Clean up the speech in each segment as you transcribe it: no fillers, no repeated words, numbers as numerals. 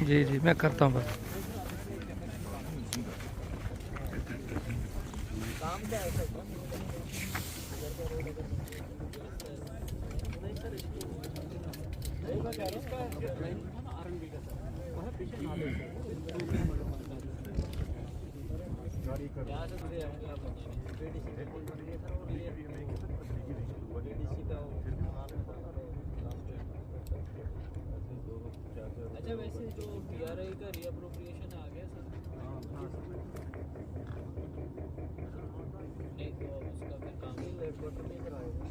जी जी मैं करता हूँ बस। अच्छा वैसे जो PRI का रीअप्रोप्रिएशन आ गया सर? नहीं तो उसका फिर काम ही हेडक्वार्टर में कराएगा।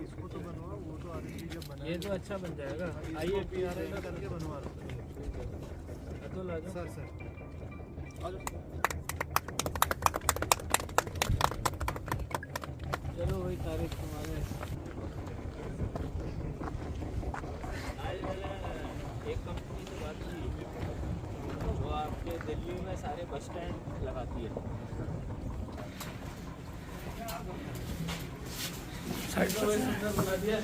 इसको तो बनवा, वो तो आरएसपी जब बना ये तो अच्छा बन जाएगा। आइए PRI का करके बनवा लो अतुल आ जाओ। सर। चलो वही तारीख तुम्हारे। एक कंपनी से बात की, वो आपके दिल्ली में सारे बस स्टैंड लगाती है। साइड में सुंदर बना दिया।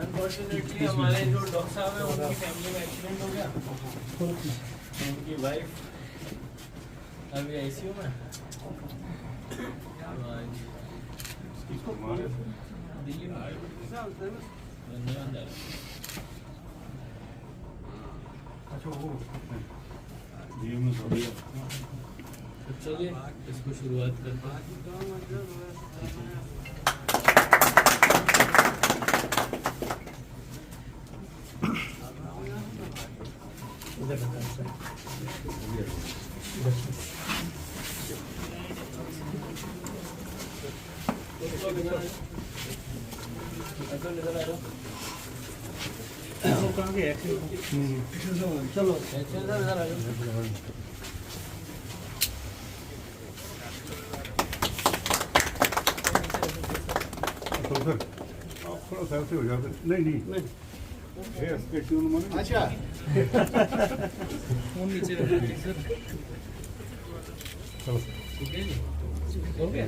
अनफॉर्चुनेटली हमारे जो डॉक्टर साहब हैं उनकी फैमिली में एक्सीडेंट हो गया, उनकी वाइफ अभी ICU में। दिल्ली में चलिए इसको शुरुआत करते हैं। चलो सर आप थोड़ा साइड से हो जाते। नहीं अच्छा फोन नीचे रख दीजिए सर। चलो ठीक है जी, हो गया।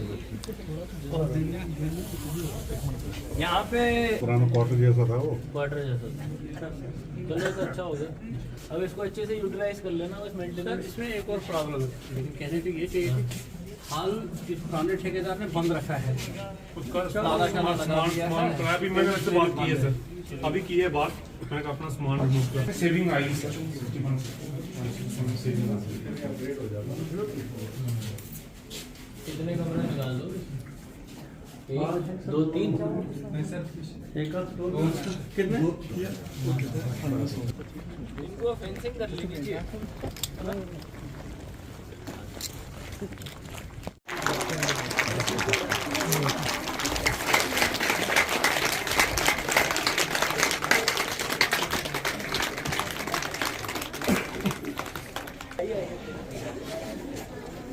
यहाँ पे पुराना क्वार्टर जैसा था वो, बॉर्डर जैसा कलर तो अच्छा हो गया। अब इसको अच्छे से यूटिलाइज कर लेना बस मेंटेनेंस। इसमें एक और प्रॉब्लम है, लेकिन कहने को ये चाहिए कि हाल इस पुराने ठेकेदार ने बंद रखा है। उसका सामान अभी मैंने उससे बात की है सर, अभी की है बात, मैंने कहा अपना सामान रिमूव कर सेविंग आई सर। कितने कमरे निकाल दो? 1 2 3 कितने इनको फेंसिंग कर लीजिए।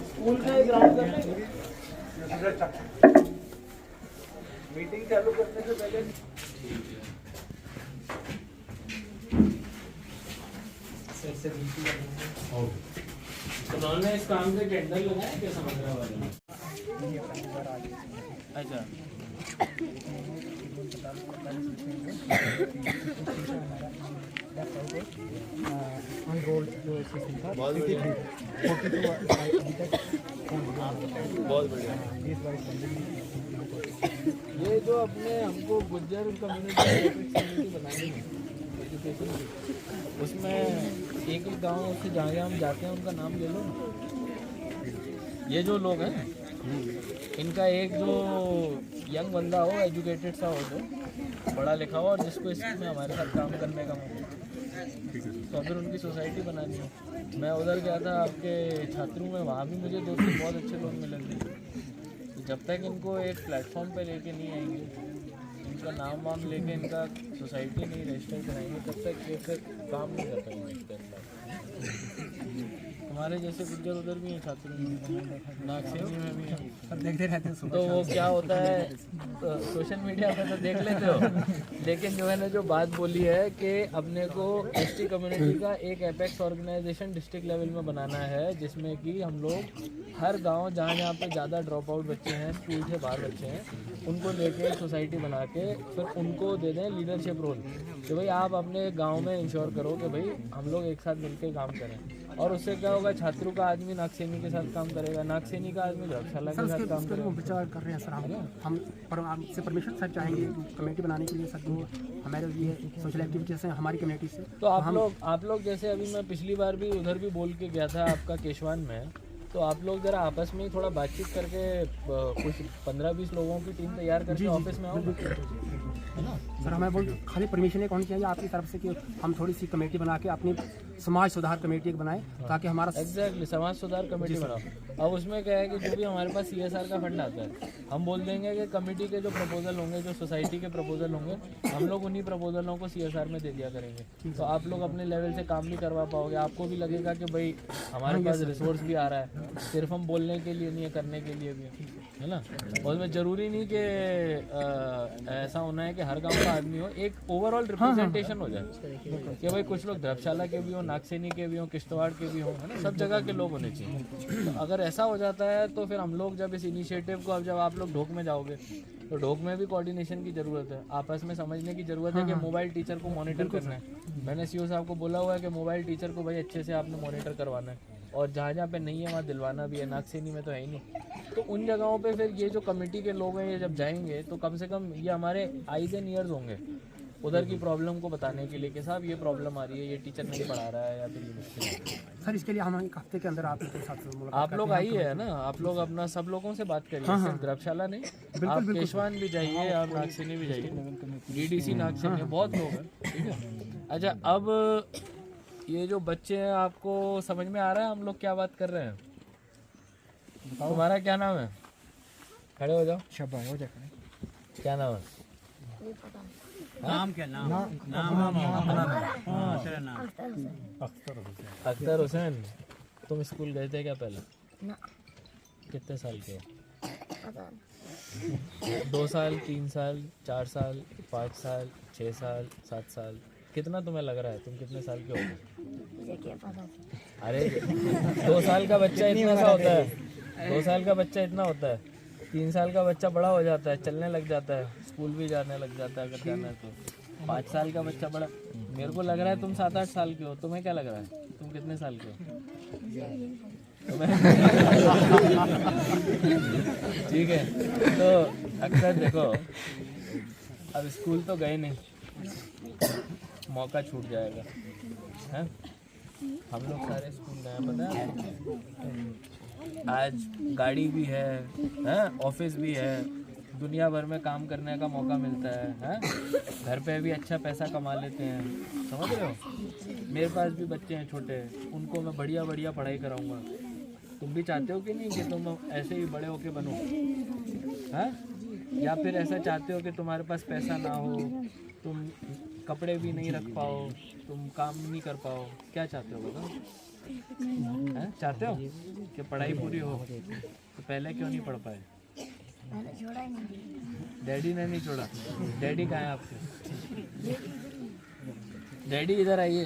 स्कूल का ग्राउंड करने मीटिंग चालू करने से पहले उन्होंने इस काम के टेंडर लगाया क्या समुद्रा वाले? अच्छा बहुत बढ़िया। ये जो अपने हमको गुज्जर कम्युनिटी बनानी है एजुकेशन की, उसमें एक गांव से जहाँ हम जाते हैं उनका नाम ले लो। ये जो लोग हैं इनका एक जो यंग बंदा हो, एजुकेटेड सा हो, जो पढ़ा लिखा हो और जिसको इसमें हमारे साथ काम करने का मौका, तो फिर उनकी सोसाइटी बनानी है। मैं उधर गया था आपके छात्रों में, वहाँ भी मुझे 2-3 बहुत अच्छे लोग मिले थे। जब तक इनको एक प्लेटफॉर्म पे लेके नहीं आएंगे, इनका नाम वाम लेके इनका सोसाइटी नहीं रजिस्टर कराएंगे, तब तक ये फिर काम नहीं कर पाएंगे इसके अंदर। हमारे जैसे गुज्जर उधर भी हैं छात्र, नागसेनी में भी हैं, देखते रहते हैं। तो वो क्या होता है तो सोशल मीडिया पे तो देख लेते हो, लेकिन जो मैंने जो बात बोली है कि अपने को ST कम्युनिटी का एक एपेक्स ऑर्गेनाइजेशन डिस्ट्रिक्ट लेवल में बनाना है, जिसमें कि हम लोग हर गांव जहाँ पे ज़्यादा ड्रॉप आउट बच्चे हैं, स्कूल से बाहर बच्चे हैं, उनको लेके सोसाइटी बना के फिर उनको दे दें लीडरशिप रोल कि भाई आप अपने गांव में इंश्योर करो कि भाई हम लोग एक साथ मिलकर काम करें। और उससे क्या होगा, छात्रों का आदमी नागसेनी के साथ काम करेगा, नागसेनी का आदमी धर्मशाला के साथ काम करेगा। विचार कर रहे हैं सर हम आपसे परमिशन सर चाहेंगे कमेटी बनाने के लिए सर, जो हमारे लिए सोशल एक्टिविटीज हैं हमारी कमेटी से। तो आप लोग जैसे अभी मैं पिछली बार भी उधर भी बोल के गया था आपका केशवान में, तो आप लोग जरा आपस में ही थोड़ा बातचीत करके कुछ 15-20 लोगों की टीम तैयार करके ऑफिस में आओ, है ना सर। हमें बोल खाली परमिशन एक होनी चाहिए आपकी तरफ से कि हम थोड़ी सी कमेटी बना के अपनी समाज सुधार कमेटी एक बनाएं ताकि हमारा एग्जैक्टली समाज सुधार कमेटी बनाओ। अब उसमें क्या है कि जो भी हमारे पास CSR का फंड आता है, हम बोल देंगे कि कमेटी के जो प्रपोजल होंगे, जो सोसाइटी के प्रपोजल होंगे, हम लोग उन्हीं प्रपोजलों को CSR में दे दिया करेंगे। तो आप लोग अपने लेवल से काम नहीं करवा पाओगे, आपको भी लगेगा कि भाई हमारे पास रिसोर्स भी आ रहा है, सिर्फ हम बोलने के लिए नहीं है, करने के लिए भी है ना। और उसमें ज़रूरी नहीं कि ऐसा होना है कि हर गांव का आदमी हो, एक ओवरऑल रिप्रेजेंटेशन हो जाए कि भाई कुछ लोग धर्मशाला के भी हो, नागसेनी के भी हो, किश्तवाड़ के भी हो, है ना, सब जगह के लोग होने चाहिए। तो अगर ऐसा हो जाता है तो फिर हम लोग जब इस इनिशिएटिव को, अब जब आप लोग ढोक में जाओगे तो ढोक में भी कोऑर्डिनेशन की ज़रूरत है, आपस में समझने की ज़रूरत है कि मोबाइल टीचर को मॉनिटर करना है। मैंने CO साहब को बोला हुआ है कि मोबाइल टीचर को भाई अच्छे से आपने मॉनिटर करवाना है, और जहाँ जहाँ पे नहीं है वहाँ दिलवाना भी है। नागसेनी में तो है ही नहीं, तो उन जगहों पे फिर ये जो कमेटी के लोग हैं ये जब जाएंगे तो कम से कम ये हमारे आईज एंड ईयर्स होंगे उधर की प्रॉब्लम को बताने के लिए कि साहब ये प्रॉब्लम आ रही है, ये टीचर नहीं पढ़ा रहा है या फिर ये मुश्किल है। सर इसके लिए हम एक हफ्ते के अंदर आपके साथ आप लोग आइए, है ना, आप लोग अपना सब लोगों से बात करिए, सिर्फ धर्मशाला नहीं, आप केशवान भी जाइए, आप नागसेनी भी जाइए, DDC नागसेनी, बहुत लोग हैं, ठीक है। अच्छा, अब ये जो बच्चे हैं आपको समझ में आ रहा है हम लोग क्या बात कर रहे हैं? तुम्हारा क्या नाम है? खड़े हो जाओ, शाबाश हो जाए। क्या नाम है? नाम क्या नाम अख्तर हुसैन। तुम स्कूल गए थे क्या पहले? ना। कितने साल के? 2 साल, 3 साल, 4 साल, 5 साल, 6 साल, 7 साल? कितना तुम्हें लग रहा है, तुम कितने साल के हो? मुझे क्या पता। अरे 2 साल का बच्चा इतना सा होता है, 2 साल का बच्चा इतना होता है, 3 साल का बच्चा बड़ा हो जाता है, चलने लग जाता है, स्कूल भी जाने लग जाता है अगर जाना है तो। 5 साल का बच्चा बड़ा, मेरे को लग रहा है तुम 7-8 साल के हो, तुम्हें क्या लग रहा है, तुम कितने साल के हो? ठीक है, तो अक्सर देखो अब स्कूल तो गए नहीं, मौका छूट जाएगा, हैं? हम लोग सारे स्कूल गए, पता है आज गाड़ी भी है, ऑफिस भी है, दुनिया भर में काम करने का मौका मिलता है? घर पे भी अच्छा पैसा कमा लेते हैं, समझ रहे हो। मेरे पास भी बच्चे हैं छोटे, उनको मैं बढ़िया बढ़िया पढ़ाई कराऊंगा। तुम भी चाहते हो कि नहीं कि तुम ऐसे ही बड़े होके बनो, हैं? या फिर ऐसा चाहते हो कि तुम्हारे पास पैसा ना हो, तुम कपड़े भी नहीं रख पाओ, तुम काम नहीं कर पाओ? क्या चाहते हो बताओ? हैं? चाहते हो कि पढ़ाई पूरी हो, तो पहले क्यों नहीं पढ़ पाए? मैंने छोड़ा ही नहीं। डैडी ने नहीं छोड़ा? डैडी कहाँ है आपके? डैडी इधर आइए।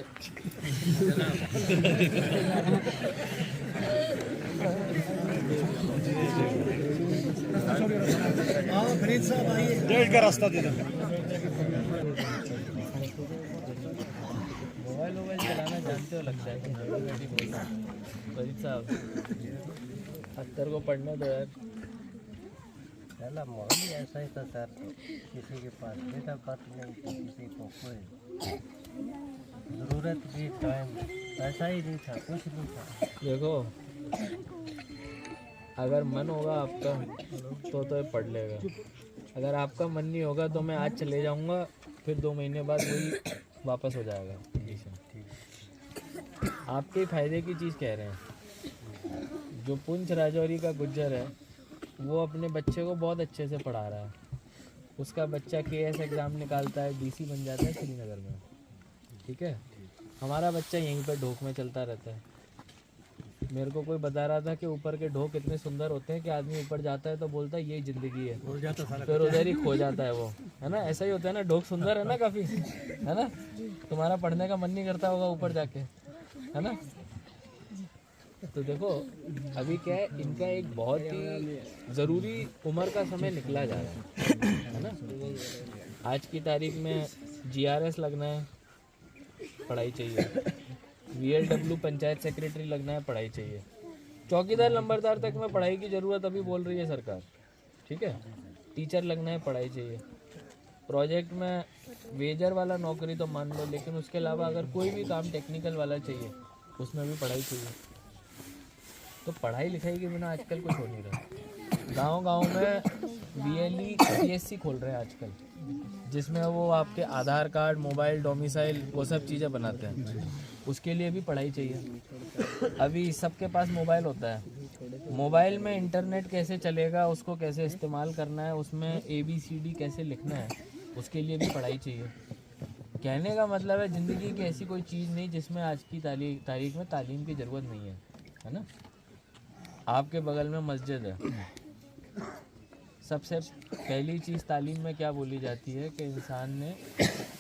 डेढ़ का रास्ता दे दो। मोबाइल चलाना जानते हो लगता है कि डैडी बोल रहा है। फरीद साहब, अख्तर को पढ़ने दो यार। पहला माहौल ही ऐसा ही था सर, किसी के पास बेटा बात नहीं, किसी को कोई ज़रूरत भी टाइम ऐसा ही नहीं था, कुछ नहीं था। देखो अगर मन होगा आपका तो ये पढ़ लेगा, अगर आपका मन नहीं होगा तो मैं आज चले जाऊंगा, फिर 2 महीने बाद वही वापस हो जाएगा कंडीशन। आपके फ़ायदे की चीज़ कह रहे हैं। जो पुंछ राजौरी का गुज्जर है वो अपने बच्चे को बहुत अच्छे से पढ़ा रहा है, उसका बच्चा KS एग्ज़ाम निकालता है, DC बन जाता है श्रीनगर में, ठीक है। हमारा बच्चा यहीं पर ढोक में चलता रहता है। मेरे को कोई बता रहा था कि ऊपर के ढोक इतने सुंदर होते हैं कि आदमी ऊपर जाता है तो बोलता है यही ज़िंदगी है, फिर उधर ही खो जाता है वो, है ना। ऐसा ही होता है ना, ढोक सुंदर है ना काफ़ी, है ना। तुम्हारा पढ़ने का मन नहीं करता होगा ऊपर जाके, है ना। तो देखो अभी क्या है, इनका एक बहुत ही ज़रूरी उम्र का समय निकला जा रहा है ना। आज की तारीख में GRS लगना है, पढ़ाई चाहिए। VLW पंचायत सेक्रेटरी लगना है, पढ़ाई चाहिए। चौकीदार नंबरदार तक में पढ़ाई की ज़रूरत अभी बोल रही है सरकार, ठीक है। टीचर लगना है, पढ़ाई चाहिए। प्रोजेक्ट में वेजर वाला नौकरी तो मान लो, लेकिन उसके अलावा अगर कोई भी काम टेक्निकल वाला चाहिए उसमें भी पढ़ाई चाहिए। तो पढ़ाई लिखाई के बिना आजकल कुछ हो नहीं रहा। गांव-गांव में BLE CSC खोल रहे हैं आजकल, जिसमें वो आपके आधार कार्ड, मोबाइल, डोमिसाइल, वो सब चीज़ें बनाते हैं। उसके लिए भी पढ़ाई चाहिए। अभी सबके पास मोबाइल होता है, मोबाइल में इंटरनेट कैसे चलेगा, उसको कैसे इस्तेमाल करना है, उसमें ABCD कैसे लिखना है, उसके लिए भी पढ़ाई चाहिए। कहने का मतलब है ज़िंदगी की ऐसी कोई चीज़ नहीं जिसमें आज की तारीख में तालीम की ज़रूरत नहीं है ना। आपके बगल में मस्जिद है, सबसे पहली चीज़ तालीम में क्या बोली जाती है कि इंसान ने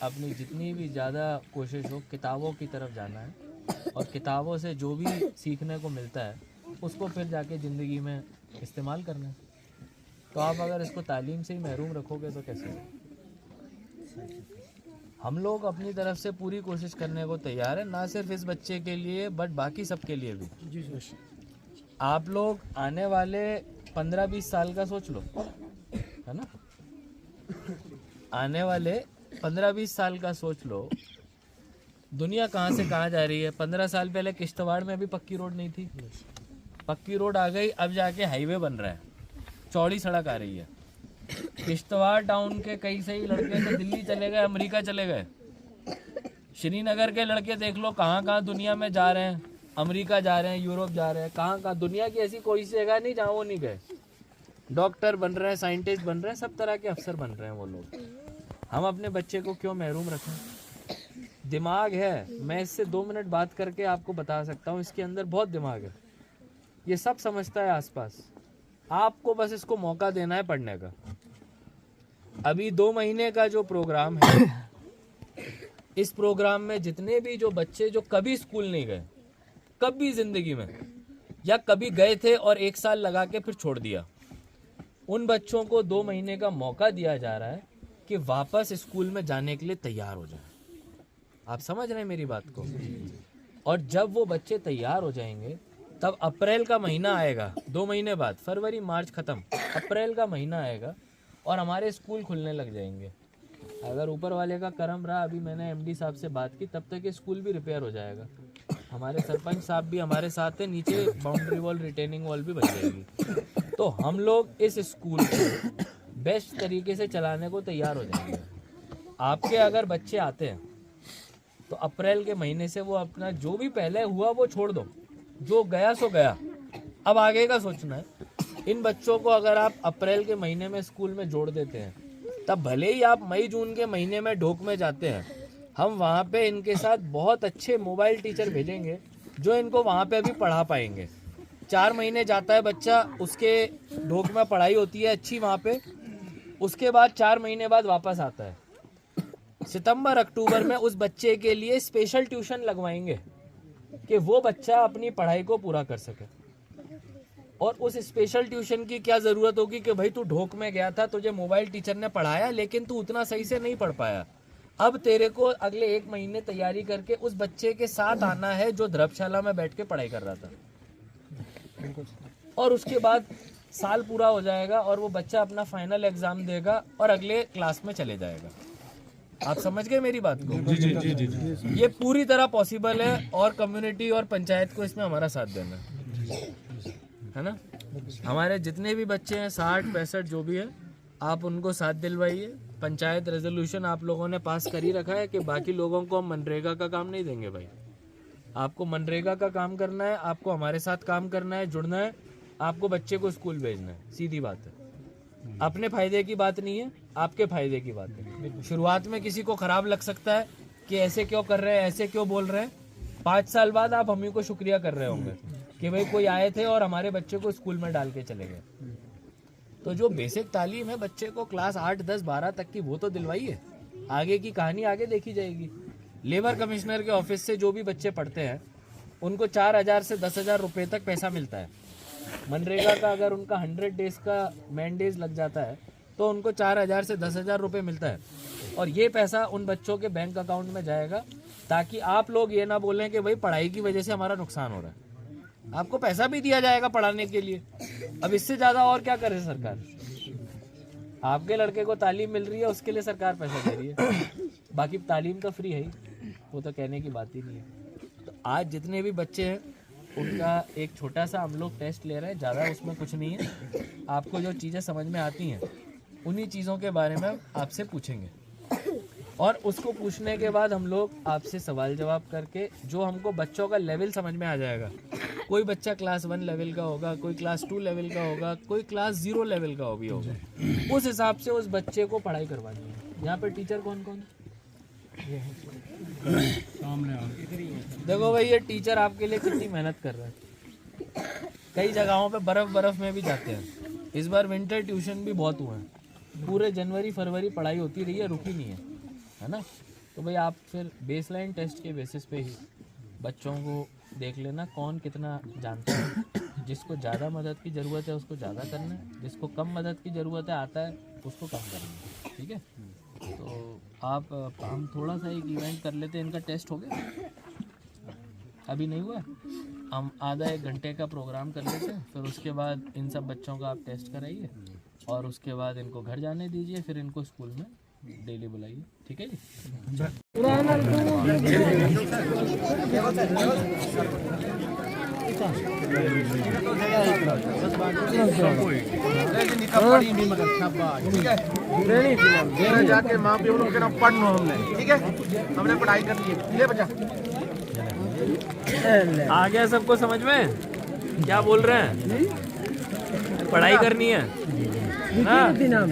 अपनी जितनी भी ज़्यादा कोशिश हो किताबों की तरफ जाना है, और किताबों से जो भी सीखने को मिलता है उसको फिर जाके ज़िंदगी में इस्तेमाल करना है। तो आप अगर इसको तालीम से ही महरूम रखोगे तो कैसे हो? हम लोग अपनी तरफ से पूरी कोशिश करने को तैयार है, ना सिर्फ इस बच्चे के लिए बट बाकी सबके लिए भी। आप लोग आने वाले 15-20 साल का सोच लो, है ना। आने वाले 15-20 साल का सोच लो, दुनिया कहाँ से कहाँ जा रही है। 15 साल पहले किश्तवाड़ में भी पक्की रोड नहीं थी, पक्की रोड आ गई, अब जाके हाईवे बन रहा है, चौड़ी सड़क आ रही है। किश्तवाड़ टाउन के कई सही लड़के तो दिल्ली चले गए, अमेरिका चले गए। श्रीनगर के लड़के देख लो कहाँ कहाँ दुनिया में जा रहे हैं, अमेरिका जा रहे हैं, यूरोप जा रहे हैं, कहाँ कहाँ। दुनिया की ऐसी कोई जगह नहीं जहाँ वो नहीं गए। डॉक्टर बन रहे हैं, साइंटिस्ट बन रहे हैं, सब तरह के अफसर बन रहे हैं वो लोग। हम अपने बच्चे को क्यों महरूम रखें? दिमाग है, मैं इससे 2 मिनट बात करके आपको बता सकता हूँ, इसके अंदर बहुत दिमाग है, ये सब समझता है आसपास। आपको बस इसको मौका देना है पढ़ने का। अभी 2 महीने का जो प्रोग्राम है, इस प्रोग्राम में जितने भी जो बच्चे जो कभी स्कूल नहीं गए, कभी जिंदगी में, या कभी गए थे और 1 साल लगा के फिर छोड़ दिया, उन बच्चों को 2 महीने का मौका दिया जा रहा है कि वापस स्कूल में जाने के लिए तैयार हो जाए। आप समझ रहे हैं मेरी बात को? और जब वो बच्चे तैयार हो जाएंगे तब अप्रैल का महीना आएगा, 2 महीने बाद, फरवरी मार्च खत्म, अप्रैल का महीना आएगा और हमारे स्कूल खुलने लग जाएंगे। अगर ऊपर वाले का करम रहा, अभी मैंने MD साहब से बात की, तब तक ये स्कूल भी रिपेयर हो जाएगा। हमारे सरपंच साहब भी हमारे साथ हैं, नीचे बाउंड्री वॉल, रिटेनिंग वॉल भी बन जाएगी। तो हम लोग इस स्कूल को बेस्ट तरीके से चलाने को तैयार हो जाएंगे। आपके अगर बच्चे आते हैं तो अप्रैल के महीने से वो अपना जो भी पहले हुआ वो छोड़ दो, जो गया सो गया, अब आगे का सोचना है। इन बच्चों को अगर आप अप्रैल के महीने में स्कूल में जोड़ देते हैं, तब भले ही आप मई जून के महीने में ढोक में जाते हैं, हम वहाँ पे इनके साथ बहुत अच्छे मोबाइल टीचर भेजेंगे जो इनको वहाँ पे अभी पढ़ा पाएंगे। 4 महीने जाता है बच्चा, उसके ढोक में पढ़ाई होती है अच्छी वहाँ पे, उसके बाद 4 महीने बाद वापस आता है। सितंबर अक्टूबर में उस बच्चे के लिए स्पेशल ट्यूशन लगवाएंगे कि वो बच्चा अपनी पढ़ाई को पूरा कर सके। और उस स्पेशल ट्यूशन की क्या ज़रूरत होगी कि भाई तू ढोक में गया था, तुझे मोबाइल टीचर ने पढ़ाया लेकिन तू उतना सही से नहीं पढ़ पाया, अब तेरे को अगले 1 महीने तैयारी करके उस बच्चे के साथ आना है जो धर्मशाला में बैठ के पढ़ाई कर रहा था। और उसके बाद साल पूरा हो जाएगा और वो बच्चा अपना फाइनल एग्जाम देगा और अगले क्लास में चले जाएगा। आप समझ गए मेरी बात को? जी। ये पूरी तरह पॉसिबल है और कम्युनिटी और पंचायत को इसमें हमारा साथ देना है ना। हमारे जितने भी बच्चे हैं 60-65 जो भी है, आप उनको साथ दिलवाइए। पंचायत रेजोल्यूशन आप लोगों ने पास कर ही रखा है कि बाकी लोगों को हम मनरेगा का काम नहीं देंगे। भाई आपको मनरेगा का काम करना है, आपको हमारे साथ काम करना है, जुड़ना है, आपको बच्चे को स्कूल भेजना है, सीधी बात है। अपने फायदे की बात नहीं है, आपके फायदे की बात है। शुरुआत में किसी को खराब लग सकता है कि ऐसे क्यों कर रहे हैं, ऐसे क्यों बोल रहे हैं। 5 साल बाद आप हम ही को शुक्रिया कर रहे होंगे कि भाई कोई आए थे और हमारे बच्चे को स्कूल में डाल के चले गए। तो जो बेसिक तालीम है बच्चे को क्लास 8, 10, 12 तक की, वो तो दिलवाइए। आगे की कहानी आगे देखी जाएगी। लेबर कमिश्नर के ऑफिस से जो भी बच्चे पढ़ते हैं उनको 4,000 से 10,000 रुपये तक पैसा मिलता है। मनरेगा का अगर उनका 100 डेज का मैन डेज लग जाता है तो उनको 4,000 से 10,000 रुपये मिलता है। और ये पैसा उन बच्चों के बैंक अकाउंट में जाएगा, ताकि आप लोग ये ना बोलें कि भाई पढ़ाई की वजह से हमारा नुकसान हो रहा है। आपको पैसा भी दिया जाएगा पढ़ाने के लिए। अब इससे ज़्यादा और क्या करे सरकार? आपके लड़के को तालीम मिल रही है, उसके लिए सरकार पैसा दे रही है। बाकी तालीम तो फ्री है ही, वो तो कहने की बात ही नहीं है। तो आज जितने भी बच्चे हैं उनका एक छोटा सा हम लोग टेस्ट ले रहे हैं, ज़्यादा उसमें कुछ नहीं है। आपको जो चीज़ें समझ में आती हैं उन्हीं चीज़ों के बारे में आपसे पूछेंगे, और उसको पूछने के बाद हम लोग आपसे सवाल जवाब करके जो हमको बच्चों का लेवल समझ में आ जाएगा, कोई बच्चा क्लास 1 लेवल का होगा, कोई क्लास 2 लेवल का होगा, कोई क्लास 0 लेवल का भी होगा, उस हिसाब से उस बच्चे को पढ़ाई करवानी है। यहाँ पे टीचर कौन कौन सामने देखो भाई, ये टीचर आपके लिए कितनी मेहनत कर रहा है। कई जगहों पे बर्फ में भी जाते हैं। इस बार विंटर ट्यूशन भी बहुत हुए हैं, पूरे जनवरी फरवरी पढ़ाई होती रही है, रुकी नहीं है ना। तो भाई आप फिर बेसलाइन टेस्ट के बेसिस पे ही बच्चों को देख लेना कौन कितना जानता है। जिसको ज़्यादा मदद की ज़रूरत है उसको ज़्यादा करना है, जिसको कम मदद की ज़रूरत है आता है उसको कम करना है, ठीक है। तो आप हम थोड़ा सा एक इवेंट कर लेते हैं। इनका टेस्ट हो गया, अभी नहीं हुआ, हम आधा 1 घंटे का प्रोग्राम कर लेते हैं। फिर उसके बाद इन सब बच्चों का आप टेस्ट कराइए और उसके बाद इनको घर जाने दीजिए, फिर इनको स्कूल में डेली बुलाइए, ठीक है जी। जाके माँ पे उन्होंने कहना पढ़ लो हमने, ठीक है, हमने पढ़ाई कर ली है। ले बच्चा, आ गया सबको समझ में क्या बोल रहे हैं? पढ़ाई करनी है ना।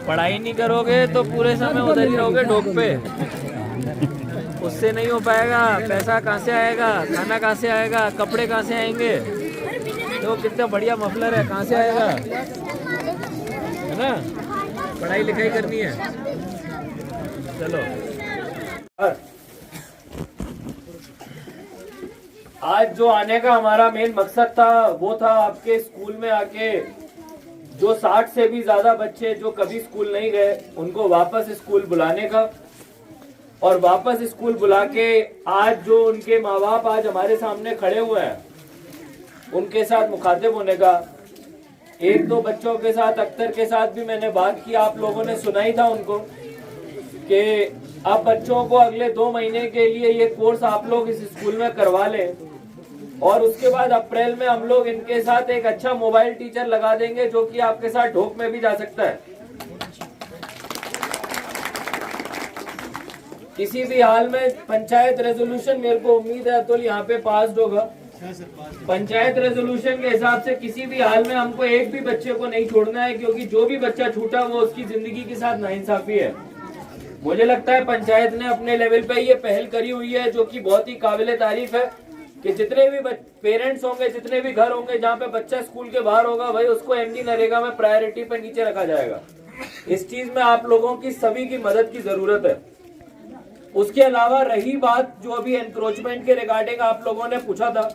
पढ़ाई नहीं करोगे तो पूरे समय उधर ही रहोगे ढोक पे, उससे नहीं हो पाएगा। पैसा कहाँ से आएगा, खाना कहाँ से आएगा, कपड़े कहाँ से आएंगे? तो कितना बढ़िया मफलर है, कहाँ से आएगा, है ना। पढ़ाई लिखाई करनी है। चलो, आज जो आने का हमारा मेन मकसद था वो था आपके स्कूल में आके जो 60 से भी ज्यादा बच्चे जो कभी स्कूल नहीं गए उनको वापस स्कूल बुलाने का, और वापस स्कूल बुला के आज जो उनके माँ बाप आज हमारे सामने खड़े हुए हैं उनके साथ मुखातिब होने का। 1-2 बच्चों के साथ, अख्तर के साथ भी मैंने बात की, आप लोगों ने सुनाई था उनको कि आप बच्चों को अगले 2 महीने के लिए ये कोर्स आप लोग इस स्कूल में करवा लें, और उसके बाद अप्रैल में हम लोग इनके साथ एक अच्छा मोबाइल टीचर लगा देंगे जो कि आपके साथ ढोक में भी जा सकता है। किसी भी हाल में पंचायत रेजोल्यूशन, मेरे को उम्मीद है अतुल यहाँ पे पास होगा, पंचायत रेजोल्यूशन के हिसाब से किसी भी हाल में हमको एक भी बच्चे को नहीं छोड़ना है, क्योंकि जो भी बच्चा छूटा वो उसकी जिंदगी के साथ नाइंसाफी है। मुझे लगता है पंचायत ने अपने लेवल पे ये पहल करी हुई है जो कि बहुत ही काबिले तारीफ है कि जितने भी पेरेंट्स होंगे, जितने भी घर होंगे जहाँ पे बच्चा स्कूल के बाहर होगा, भाई उसको एमडी नरेगा में प्रायोरिटी पे नीचे रखा जाएगा। इस चीज में आप लोगों की सभी की मदद की जरूरत है। उसके अलावा रही बात जो अभी एनक्रोचमेंट के रिगार्डिंग आप लोगों ने पूछा था,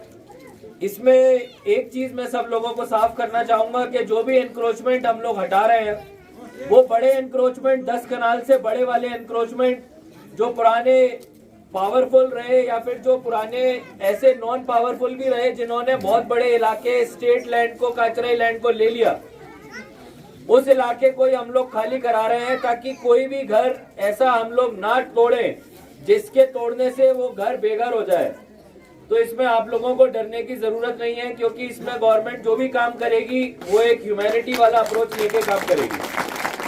इसमें एक चीज मैं सब लोगों को साफ करना चाहूंगा कि जो भी एनक्रोचमेंट हम लोग हटा रहे हैं वो बड़े एनक्रोचमेंट 10 कनाल से बड़े वाले एनक्रोचमेंट जो पुराने पावरफुल रहे या फिर जो पुराने ऐसे नॉन पावरफुल भी रहे जिन्होंने बहुत बड़े इलाके स्टेट लैंड को, काचराई लैंड को ले लिया, उस इलाके को हम लोग खाली करा रहे हैं ताकि कोई भी घर ऐसा हम लोग ना तोड़े जिसके तोड़ने से वो घर बेघर हो जाए। तो इसमें आप लोगों को डरने की जरूरत नहीं है, क्योंकि इसमें गवर्नमेंट जो भी काम करेगी वो एक ह्यूमैनिटी वाला अप्रोच लेके काम करेगी।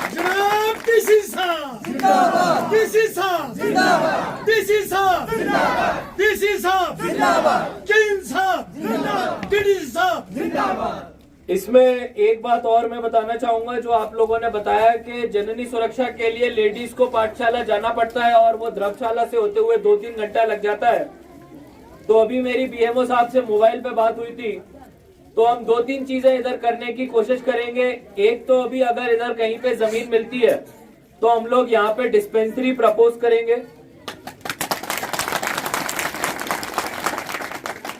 जनाब डीसी साहब जिंदाबाद, डीसी साहब जिंदाबाद, डीसी साहब जिंदाबाद, डीसी साहब जिंदाबाद, किंग साहब जिंदाबाद, डीसी साहब जिंदाबाद। इसमें एक बात और मैं बताना चाहूंगा, जो आप लोगों ने बताया कि जननी सुरक्षा के लिए लेडीज को पाठशाला जाना पड़ता है और वो द्रवशाला से होते हुए 2-3 घंटा लग जाता है। तो अभी मेरी बीएमओ साहब से मोबाइल पे बात हुई थी, तो हम 2-3 चीजें इधर करने की कोशिश करेंगे। एक तो अभी अगर इधर कहीं पे जमीन मिलती है तो हम लोग यहाँ पे डिस्पेंसरी प्रपोज करेंगे।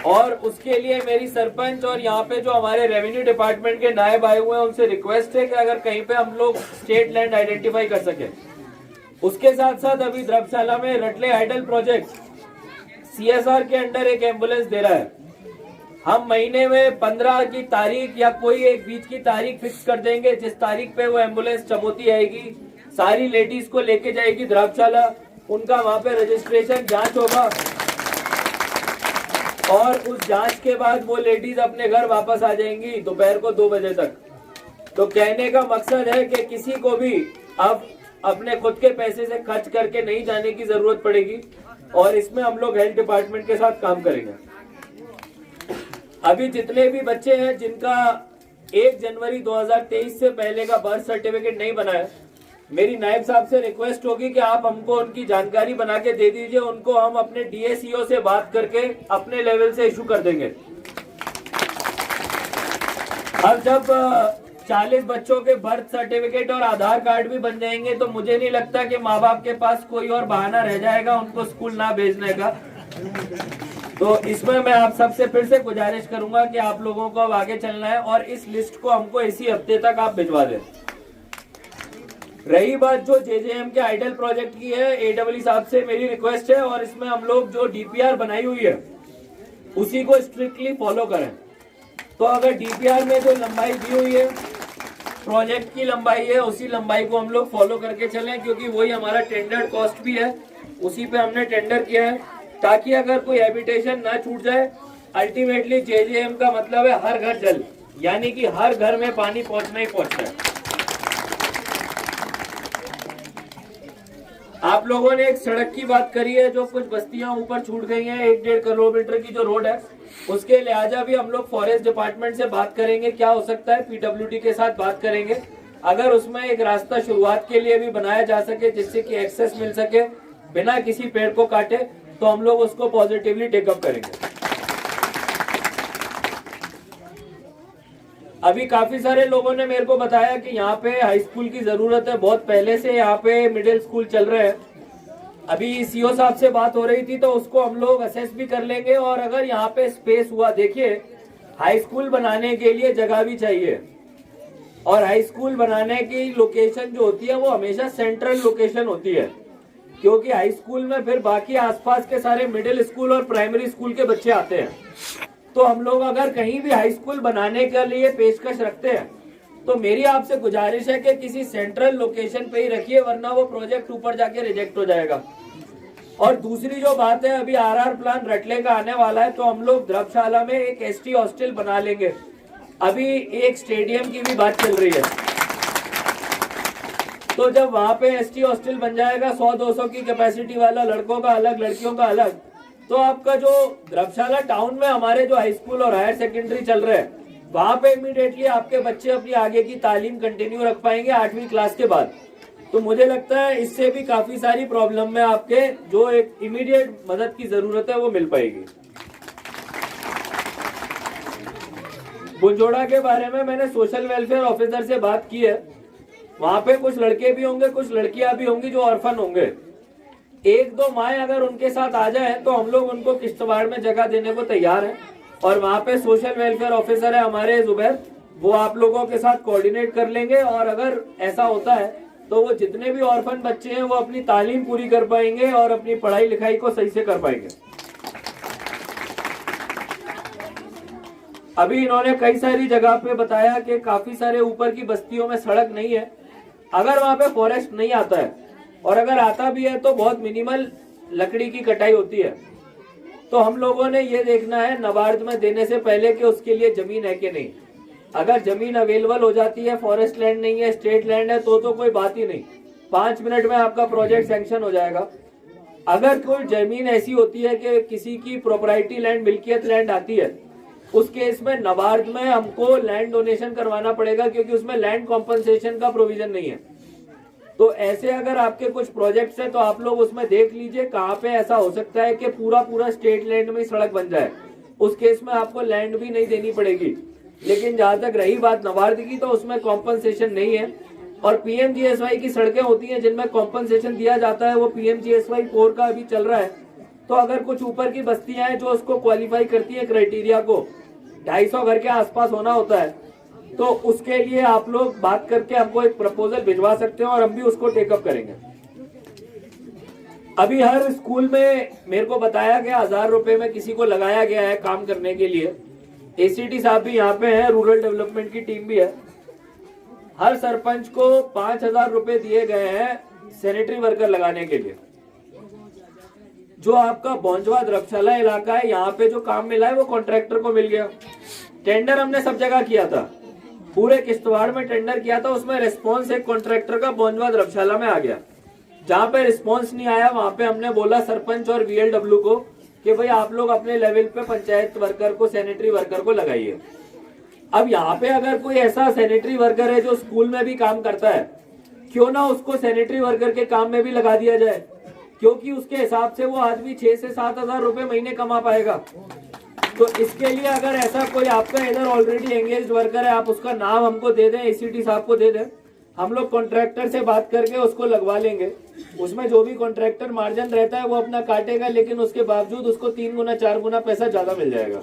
और उसके लिए मेरी सरपंच और यहाँ पे जो हमारे रेवेन्यू डिपार्टमेंट के नायब आए हुए हैं उनसे रिक्वेस्ट है कि अगर कहीं पे हम लोग स्टेट लैंड आइडेंटिफाई कर सके। उसके साथ साथ अभी द्रबशाला में रटले आइडल प्रोजेक्ट CSR के अंडर एक एम्बुलेंस दे रहा है। हम महीने में 15 की तारीख या कोई एक बीच की तारीख फिक्स कर देंगे, जिस तारीख पे वो एम्बुलेंस चमोती आएगी, सारी लेडीज को लेके जाएगी द्रबशाला, उनका वहां पे रजिस्ट्रेशन जांच होगा और उस जांच के बाद वो लेडीज अपने घर वापस आ जाएंगी दोपहर को 2 बजे तक। तो कहने का मकसद है कि किसी को भी अब अपने खुद के पैसे से खर्च करके नहीं जाने की जरूरत पड़ेगी और इसमें हम लोग हेल्थ डिपार्टमेंट के साथ काम करेंगे। अभी जितने भी बच्चे हैं जिनका 1 जनवरी 2023 से पहले का बर्थ सर्टिफिकेट नहीं बना है, मेरी नायब साहब से रिक्वेस्ट होगी कि आप हमको उनकी जानकारी बना के दे दीजिए, उनको हम अपने DSEO से बात करके अपने लेवल से इशू कर देंगे। अब जब 40 बच्चों के बर्थ सर्टिफिकेट और आधार कार्ड भी बन जाएंगे तो मुझे नहीं लगता कि माँ बाप के पास कोई और बहाना रह जाएगा उनको स्कूल ना भेजने का। तो इसमें मैं आप सबसे फिर से गुजारिश करूंगा कि आप लोगों को अब आगे चलना है और इस लिस्ट को हमको इसी हफ्ते तक आप भिजवा दें। रही बात जो JJM के आइडल प्रोजेक्ट की है, AEE साहब से मेरी रिक्वेस्ट है और इसमें हम लोग जो DPR बनाई हुई है उसी को स्ट्रिक्टली फॉलो करें। तो अगर DPR में जो लंबाई दी हुई है, प्रोजेक्ट की लंबाई है, उसी लंबाई को हम लोग फॉलो करके चलें, क्योंकि वही हमारा टेंडर कॉस्ट भी है, उसी पे हमने टेंडर किया है, ताकि अगर कोई हैबिटेशन ना छूट जाए। अल्टीमेटली JJM का मतलब है हर घर जल, यानी कि हर घर में पानी पहुंचना ही पहुंचना है। आप लोगों ने एक सड़क की बात करी है, जो कुछ बस्तियां ऊपर छूट गई हैं, 1-1.5 किलोमीटर की जो रोड है, उसके लिहाजा भी हम लोग फॉरेस्ट डिपार्टमेंट से बात करेंगे क्या हो सकता है, PWD के साथ बात करेंगे। अगर उसमें एक रास्ता शुरुआत के लिए भी बनाया जा सके जिससे कि एक्सेस मिल सके बिना किसी पेड़ को काटे, तो हम लोग उसको पॉजिटिवली टेकअप करेंगे। अभी काफी सारे लोगों ने मेरे को बताया कि यहाँ पे हाई स्कूल की जरूरत है, बहुत पहले से यहाँ पे मिडिल स्कूल चल रहे हैं। अभी CO साहब से बात हो रही थी तो उसको हम लोग असेस भी कर लेंगे और अगर यहाँ पे स्पेस हुआ, देखिए हाई स्कूल बनाने के लिए जगह भी चाहिए और हाई स्कूल बनाने की लोकेशन जो होती है वो हमेशा सेंट्रल लोकेशन होती है, क्योंकि हाई स्कूल में फिर बाकी आसपास के सारे मिडिल स्कूल और प्राइमरी स्कूल के बच्चे आते हैं। तो हम लोग अगर कहीं भी हाई स्कूल बनाने के लिए पेशकश रखते हैं तो मेरी आपसे गुजारिश है कि किसी सेंट्रल लोकेशन पे ही रखिए, वरना वो प्रोजेक्ट ऊपर जाके रिजेक्ट हो जाएगा। और दूसरी जो बात है, अभी RR प्लान रटले का आने वाला है, तो हम लोग द्रबशाला में एक ST हॉस्टल बना लेंगे। अभी एक स्टेडियम की भी बात चल रही है, तो जब वहां पे ST हॉस्टल बन जाएगा 100-200 की कैपेसिटी वाला, लड़कों का अलग लड़कियों का अलग, तो आपका जो द्रबशाला टाउन में हमारे जो हाई स्कूल और हायर सेकेंडरी चल रहे हैं वहां पे इमीडिएटली आपके बच्चे अपनी आगे की तालीम कंटिन्यू रख पाएंगे 8वीं क्लास के बाद। तो मुझे लगता है इससे भी काफी सारी प्रॉब्लम में आपके जो एक इमीडिएट मदद की जरूरत है वो मिल पाएगी। बुंजोड़ा के बारे में मैंने सोशल वेलफेयर ऑफिसर से बात की है, वहां पे कुछ लड़के भी होंगे, कुछ लड़कियां भी होंगी जो ऑर्फन होंगे। 1-2 माएँ अगर उनके साथ आ जाए तो हम लोग उनको किश्तवाड़ में जगह देने को तैयार है और वहाँ पे सोशल वेलफेयर ऑफिसर है हमारे जुबैर, वो आप लोगों के साथ कोऑर्डिनेट कर लेंगे और अगर ऐसा होता है तो वो जितने भी ऑर्फन बच्चे हैं वो अपनी तालीम पूरी कर पाएंगे और अपनी पढ़ाई लिखाई को सही से कर पाएंगे। अभी इन्होंने कई सारी जगह पे बताया कि काफी सारे ऊपर की बस्तियों में सड़क नहीं है। अगर वहाँ पे फॉरेस्ट नहीं आता है और अगर आता भी है तो बहुत मिनिमल लकड़ी की कटाई होती है, तो हम लोगों ने ये देखना है नबार्ड में देने से पहले कि उसके लिए जमीन है कि नहीं। अगर जमीन अवेलेबल हो जाती है, फॉरेस्ट लैंड नहीं है, स्टेट लैंड है, तो कोई बात ही नहीं, 5 मिनट में आपका प्रोजेक्ट सैंक्शन हो जाएगा। अगर कोई जमीन ऐसी होती है कि किसी की प्रॉपर्टी लैंड, मिल्कियत लैंड आती है, उस केस में नबार्ड में हमको लैंड डोनेशन करवाना पड़ेगा, क्योंकि उसमें लैंड कॉम्पनसेशन का प्रोविजन नहीं है। तो ऐसे अगर आपके कुछ प्रोजेक्ट्स हैं तो आप लोग उसमें देख लीजिए कहाँ पे ऐसा हो सकता है कि पूरा स्टेट लैंड में सड़क बन जाए, उस केस में आपको लैंड भी नहीं देनी पड़ेगी। लेकिन जहां तक रही बात नबार्ड की, तो उसमें कॉम्पनसेशन नहीं है। और PMGSY की सड़कें होती हैं जिनमें कॉम्पनसेशन दिया जाता है, वो PMGSY 4 का अभी चल रहा है, तो अगर कुछ ऊपर की बस्तियां हैं जो उसको क्वालिफाई करती है क्राइटेरिया को, 250 घर के आसपास होना होता है, तो उसके लिए आप लोग बात करके हमको एक प्रपोजल भिजवा सकते हैं और हम भी उसको टेकअप करेंगे। अभी हर स्कूल में मेरे को बताया गया 1000 रुपए में किसी को लगाया गया है काम करने के लिए। एसीटी साहब भी यहाँ पे है, रूरल डेवलपमेंट की टीम भी है। हर सरपंच को 5000 रुपए दिए गए हैं सैनिटरी वर्कर लगाने के लिए। जो आपका बौंजवा द्रक्षाला इलाका है, यहाँ पे जो काम मिला है वो कॉन्ट्रैक्टर को मिल गया। टेंडर हमने सब जगह किया था, पूरे किश्तवाड़ में टेंडर किया था, उसमें रिस्पॉन्स एक कॉन्ट्रैक्टर का बौंजवा द्रक्षाला में आ गया। जहां पे रिस्पॉन्स नहीं आया वहां पे हमने बोला सरपंच और VLW को कि भाई आप लोग अपने लेवल पे पंचायत वर्कर को, सैनिटरी वर्कर को लगाइए। अब यहाँ पे अगर कोई ऐसा सैनिटरी वर्कर है जो स्कूल में भी काम करता है, क्यों ना उसको सैनिटरी वर्कर के काम में भी लगा दिया जाए, क्योंकि उसके हिसाब से वो आदमी 6 से 7,000 रुपए महीने कमा पाएगा। तो इसके लिए अगर ऐसा कोई आपका इधर ऑलरेडी एंगेज वर्कर है, आप उसका नाम हमको दे दें, ACT साहब को दे दें, हम लोग कॉन्ट्रैक्टर से बात करके उसको लगवा लेंगे। उसमें जो भी कॉन्ट्रैक्टर मार्जिन रहता है वो अपना काटेगा, लेकिन उसके बावजूद उसको 3 गुना 4 गुना पैसा ज्यादा मिल जाएगा।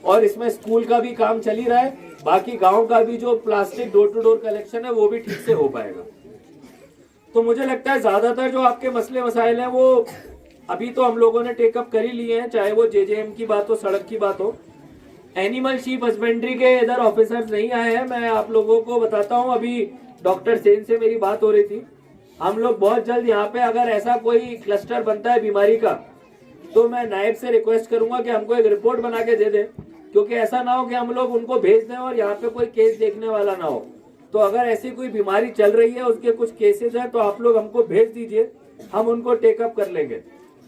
और इसमें स्कूल का भी काम चल ही रहा है, बाकी गांव का भी जो plastic door to door collection है वो भी ठीक से हो पाएगा। तो मुझे लगता है ज्यादातर जो आपके मसले मसाइल हैं वो अभी तो हम लोगों ने टेकअप कर ही लिए हैं, चाहे वो JJM की बात हो, सड़क की बात हो। एनिमल शीप हस्बेंड्री के इधर ऑफिसर्स नहीं आए हैं, मैं आप लोगों को बताता हूँ। अभी डॉक्टर सेन से मेरी बात हो रही थी, हम लोग बहुत जल्द यहाँ पे अगर ऐसा कोई क्लस्टर बनता है बीमारी का, तो मैं नायब से रिक्वेस्ट करूंगा कि हमको एक रिपोर्ट बना के दे दे, क्योंकि ऐसा ना हो कि हम लोग उनको भेज दें और यहाँ पे कोई केस देखने वाला ना हो। तो अगर ऐसी कोई बीमारी चल रही है, उसके कुछ केसेस हैं, तो आप लोग हमको भेज दीजिए, हम उनको टेकअप कर लेंगे।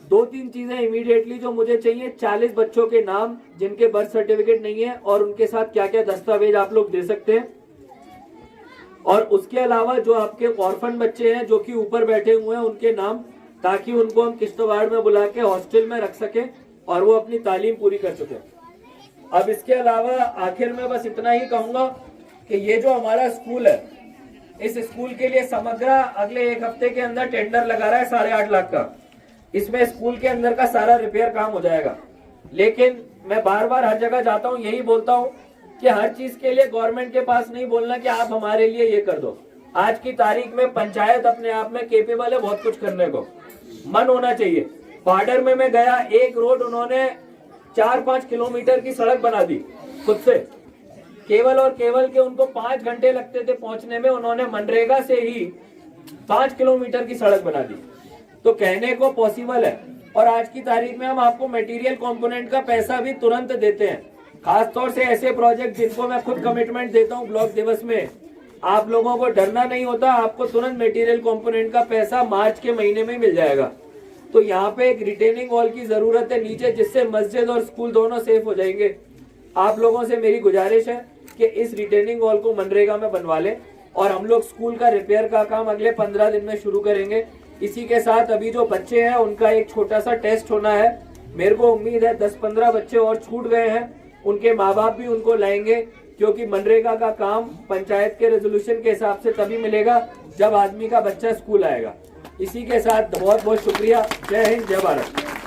2-3 चीजें इमीडिएटली जो मुझे चाहिए, 40 बच्चों के नाम जिनके बर्थ सर्टिफिकेट नहीं है और उनके साथ क्या क्या दस्तावेज आप लोग दे सकते हैं। और उसके अलावा जो आपके ऑर्फन बच्चे हैं जो कि ऊपर बैठे हुए हैं, उनके नाम, ताकि उनको हम किश्तवाड़ में बुला के हॉस्टल में रख सके और वो अपनी तालीम पूरी कर सके। अब इसके अलावा आखिर में बस इतना ही कहूंगा कि ये जो हमारा स्कूल है, इस स्कूल के लिए समग्र अगले 1 हफ्ते के अंदर टेंडर लगा रहा है 8.5 लाख का। इसमें स्कूल के अंदर का सारा रिपेयर काम हो जाएगा। लेकिन मैं बार बार हर जगह जाता हूँ, यही बोलता हूँ कि हर चीज के लिए गवर्नमेंट के पास नहीं बोलना कि आप हमारे लिए ये कर दो। आज की तारीख में पंचायत अपने आप में केपेबल है बहुत कुछ करने को, मन होना चाहिए। पाडर में मैं गया, एक रोड उन्होंने 4-5 किलोमीटर की सड़क बना दी खुद से, केवल और केवल के उनको 5 घंटे लगते थे पहुंचने में, उन्होंने मनरेगा से ही 5 किलोमीटर की सड़क बना दी। तो कहने को पॉसिबल है। और आज की तारीख में हम आपको मटेरियल कंपोनेंट का पैसा भी तुरंत देते हैं, खासतौर से ऐसे प्रोजेक्ट जिनको मैं खुद कमिटमेंट देता हूं ब्लॉक दिवस में। आप लोगों को डरना नहीं होता, आपको तुरंत मटेरियल कंपोनेंट का पैसा मार्च के महीने में मिल जाएगा। तो यहाँ पे एक रिटेनिंग वॉल की जरूरत है नीचे, जिससे मस्जिद और स्कूल दोनों सेफ हो जाएंगे। आप लोगों से मेरी गुजारिश है कि इस रिटेनिंग वॉल को मनरेगा में बनवा लें और हम लोग स्कूल का रिपेयर का काम अगले 15 दिन में शुरू करेंगे। इसी के साथ अभी जो बच्चे हैं उनका एक छोटा सा टेस्ट होना है। मेरे को उम्मीद है 10-15 बच्चे और छूट गए हैं, उनके माँ बाप भी उनको लाएंगे, क्योंकि मनरेगा का काम पंचायत के रेजोल्यूशन के हिसाब से तभी मिलेगा जब आदमी का बच्चा स्कूल आएगा। इसी के साथ बहुत बहुत शुक्रिया। जय हिंद, जय भारत।